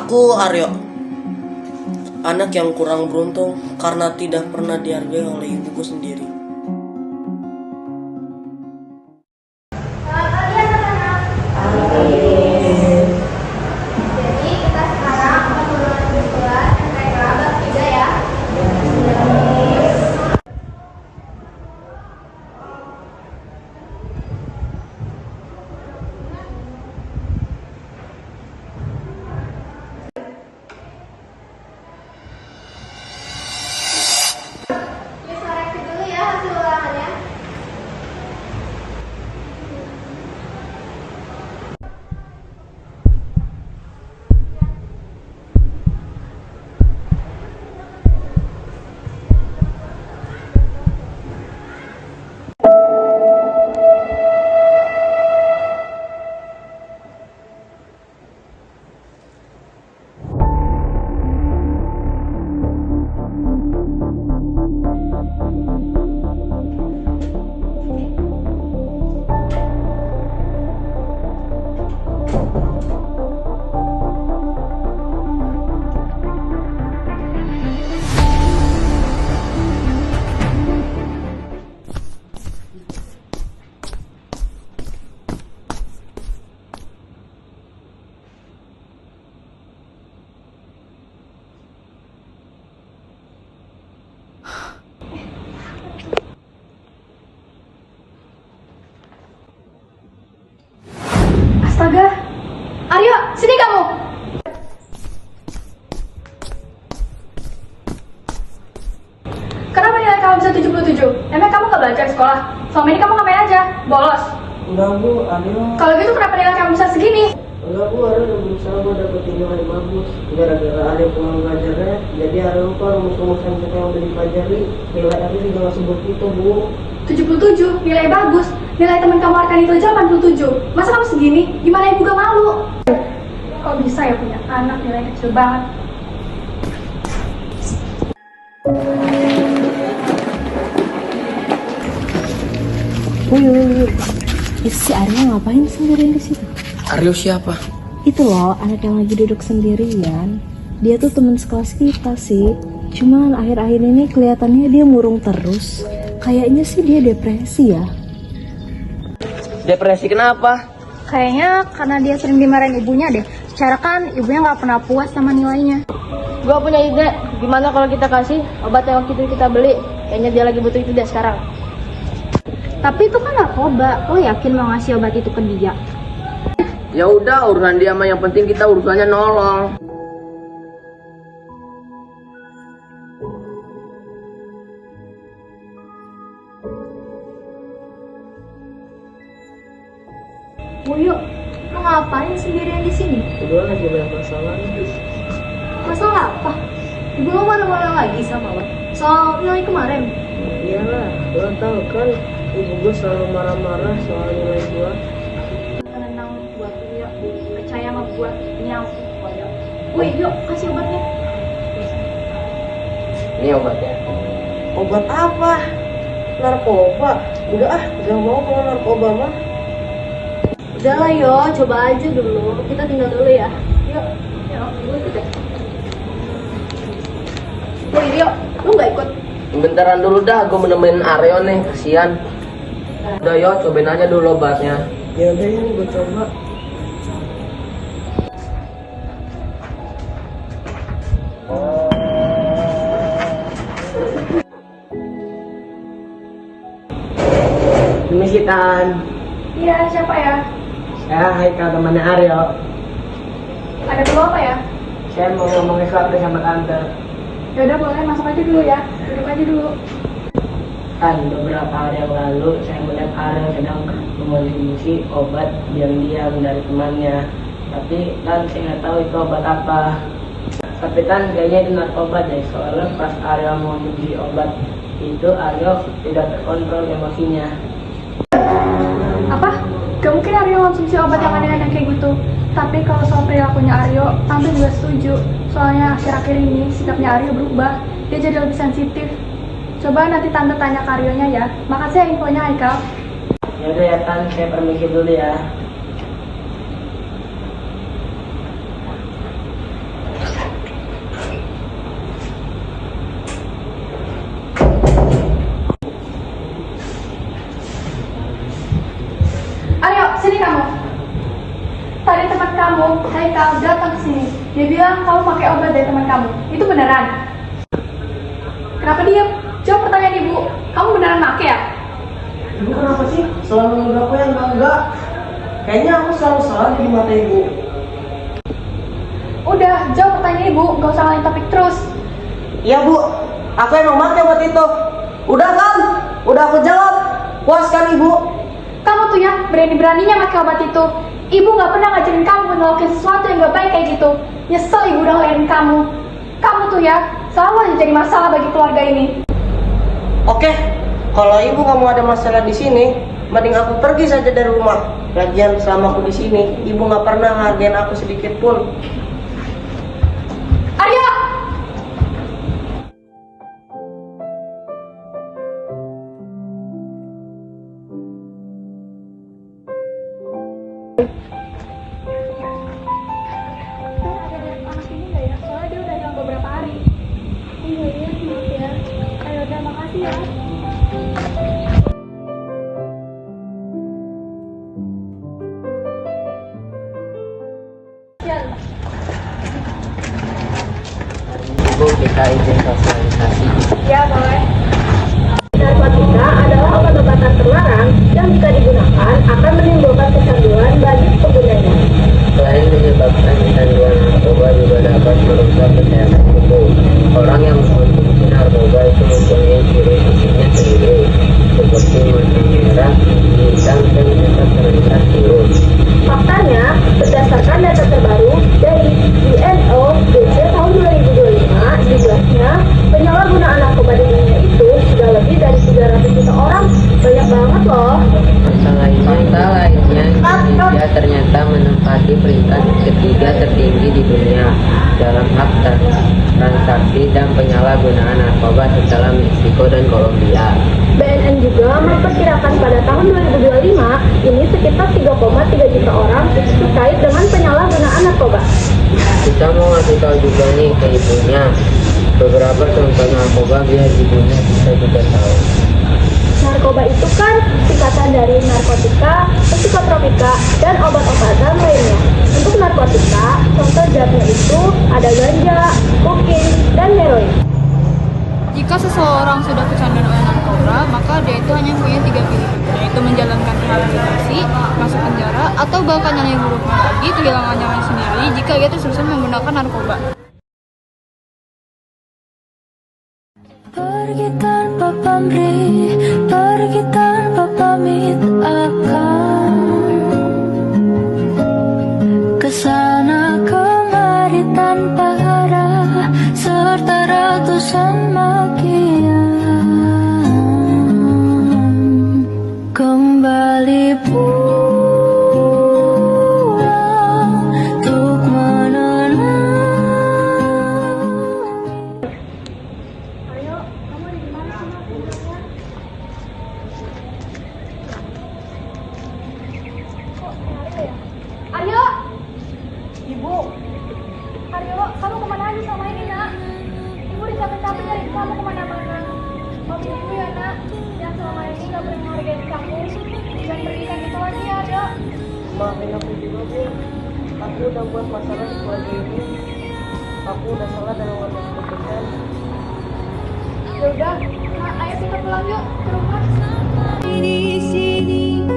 Aku Aryo, anak yang kurang beruntung karena tidak pernah dihargai oleh ibuku sendiri. Jadi kita sekarang akan mengulang NPK bab 3 ya. Miss koreksi dulu ya hasil ulangannya. Astaga, Aryo, sini kamu. Kenapa nilai kamu bisa 77? Emang kamu gak belajar di sekolah? Selama ini kamu ngapain aja? Bolos? Enggak bu, Aryo. Kalau gitu kenapa nilai kamu bisa segini? Enggak bu, Aryo udah berusaha buat dapetin nilai bagus. Gara-gara Aryo pulang belajarnya, jadi Aryo lupa rumus-rumusan kita yang udah dipelajari. Nilai Aryo juga nggak sebut itu bu. 77, nilai bagus. Nilai teman kamu Arkan itu aja 87. Masa kamu segini? Gimana ibu gak malu? Kok bisa ya punya anak nilai kecil banget? Wih, itu si Aryo ngapain sendirian di situ? Aryo siapa? Itu loh, anak yang lagi duduk sendirian. Dia tuh teman sekelas kita sih. Cuman akhir-akhir ini kelihatannya dia murung terus. Kayaknya sih dia depresi ya. Depresi kenapa? Kayaknya karena dia sering dimarahin ibunya deh. Secara kan ibunya nggak pernah puas sama nilainya. Gua punya ide, gimana kalau kita kasih obat yang waktu itu kita beli? Kayaknya dia lagi butuh itu deh sekarang. Tapi itu kan narkoba. Lo yakin mau ngasih obat itu ke dia? Ya udah, urusan dia mah, yang penting kita urusannya nolong. Woyo, lo ngapain sendirian di sini? Kedua lagi banyak masalah nih. Masalah apa? Ibu lo marah-marah lagi sama lo? Soal nilai kemarin? Iyalah, lo tau kan ibu gue selalu marah-marah soal nilai gue. Tenang buat Woyo, percaya sama gue. Ini aku, Woyo. Woi, yuk kasih obatnya. Ini obatnya. Obat apa? Narkoba? Udah ah, gak mau kalau narkoba mah. Udah lah yo, coba aja dulu. Kita tinggal dulu ya. Yuk, yuk, gue ikut deh. Woi, Rio, lu gak ikut? Bentaran dulu dah, gue menemenin Aryo nih, kasihan. Udah yo, cobain aja dulu obatnya. Ya udah ini gue coba. Permisi Tan. Iya, siapa ya? Saya Haikal temannya Aryo. Ada perlu apa ya? Saya mau ngomong sesuatu sama Tante. Ya udah boleh, masuk aja dulu ya. Duduk aja dulu. Kan beberapa hari yang lalu saya melihat Aryo sedang mengonsumsi obat diam-diam dari temannya. Tapi kan saya nggak tahu itu obat apa. Tapi kan kayaknya itu narkoba deh. Soalnya pas Aryo mengonsumsi obat itu Aryo tidak terkontrol emosinya. Apa? Gak mungkin Aryo konsumsi obat yang aneh-aneh kayak gitu. Tapi kalau soal perilakunya Aryo, Tante juga setuju. Soalnya akhir-akhir ini sikapnya Aryo berubah. Dia jadi lebih sensitif. Coba nanti Tante tanya ke Aryonya ya. Makasih ya infonya, Haikal. Ya udah ya Tan, saya permisi dulu ya. bilang kamu pakai obat dari teman kamu. Itu beneran? Kenapa diam? Jawab pertanyaan ibu. Kamu beneran pakai ya? Ibu kenapa sih selalu nuduh aku yang enggak? Kayaknya aku selalu salah di mata ibu. Udah, jawab pertanyaan ibu. Gak usah ngalahin topik terus. Iya bu, aku emang pakai obat itu. Udah kan? Udah aku jawab. Puas kan ibu? Kamu tuh ya berani-beraninya pakai obat itu. Ibu gak pernah ngajarin kamu ngelakuin sesuatu yang gak baik kayak gitu. Nyesel ibu udah ngelahirin kamu. Kamu tuh ya selalu aja jadi masalah bagi keluarga ini. Oke, kalau ibu kamu ada masalah di sini, mending aku pergi saja dari rumah. Lagian selama aku di sini, ibu nggak pernah ngargain aku sedikit pun. Aryo! Anak ini nggak ya? Soalnya dia udah hilang beberapa hari. Iya, maaf ya. Ayo, udah makasih ya. Ibu, kita izin sosialisasi. Ya, boleh. Narkotika adalah obat-obatan terlarang yang jika digunakan akan menimbulkan kecanduan bagi penggunanya. Selain menyebabkan kecanduan narkoba juga dapat merusak kesehatan tubuh. Orang yang mengkonsumsi narkoba itu mempunyai ciri fisiknya sendiri, seperti mata merah, hitam, dan efek terlihat turun. Faktanya, berdasarkan data terbaru dari UNODC tahun 2025, dijelasnya penyalahgunaan narkoba di dunia itu sudah lebih dari 300 juta orang. Banyak banget loh. Masalah lainnya, Indonesia ternyata menempati peringkat ketiga tertinggi di dunia dalam hak transaksi dan penyalahgunaan narkoba setelah Meksiko dan Kolombia. BNN juga memperkirakan pada tahun 2025 ini sekitar 3,3 juta orang terkait dengan penyalahgunaan narkoba. Kita mau ngasih tahu juga nih ke ibunya beberapa contoh narkoba biar ibunya bisa juga tahu. Narkoba itu kan singkatan dari narkotika, psikotropika, dan obat-obatan lainnya. Untuk narkotika, contoh zatnya itu ada ganja, kokain, dan heroin. Jika seseorang sudah kecanduan oleh narkoba, maka dia itu hanya punya 3 pilihan, yaitu menjalankan rehabilitasi, masuk penjara, atau bahkan yang lebih buruknya lagi, kehilangan nyawanya sendiri jika ia terus-terusan menggunakan narkoba. Pergi tanpa pamrih, pergi tanpa pamit akan kesana kemari tanpa arah serta ratusan makian. Kembali pulang untuk menenang. Ayo, kamu di mana sama pintunya? Kok Aryo ya? Aryo! Ibu, Aryo, kamu kemana aja sama ini, nak? Ibu udah capek-capek nyari kamu kemana-mana. Maafin ibu ya, nak. Yang selama ini gak pernah menghargai kamu. Jangan pergi kayak gitu lagi ya, Aryo. maafin aku juga bu. Aku udah buat masalah di keluarga ini. Aku udah salah dalam ngambil keputusan. Ya udah, nak, ayo kita pulang yuk ke rumah. Di sini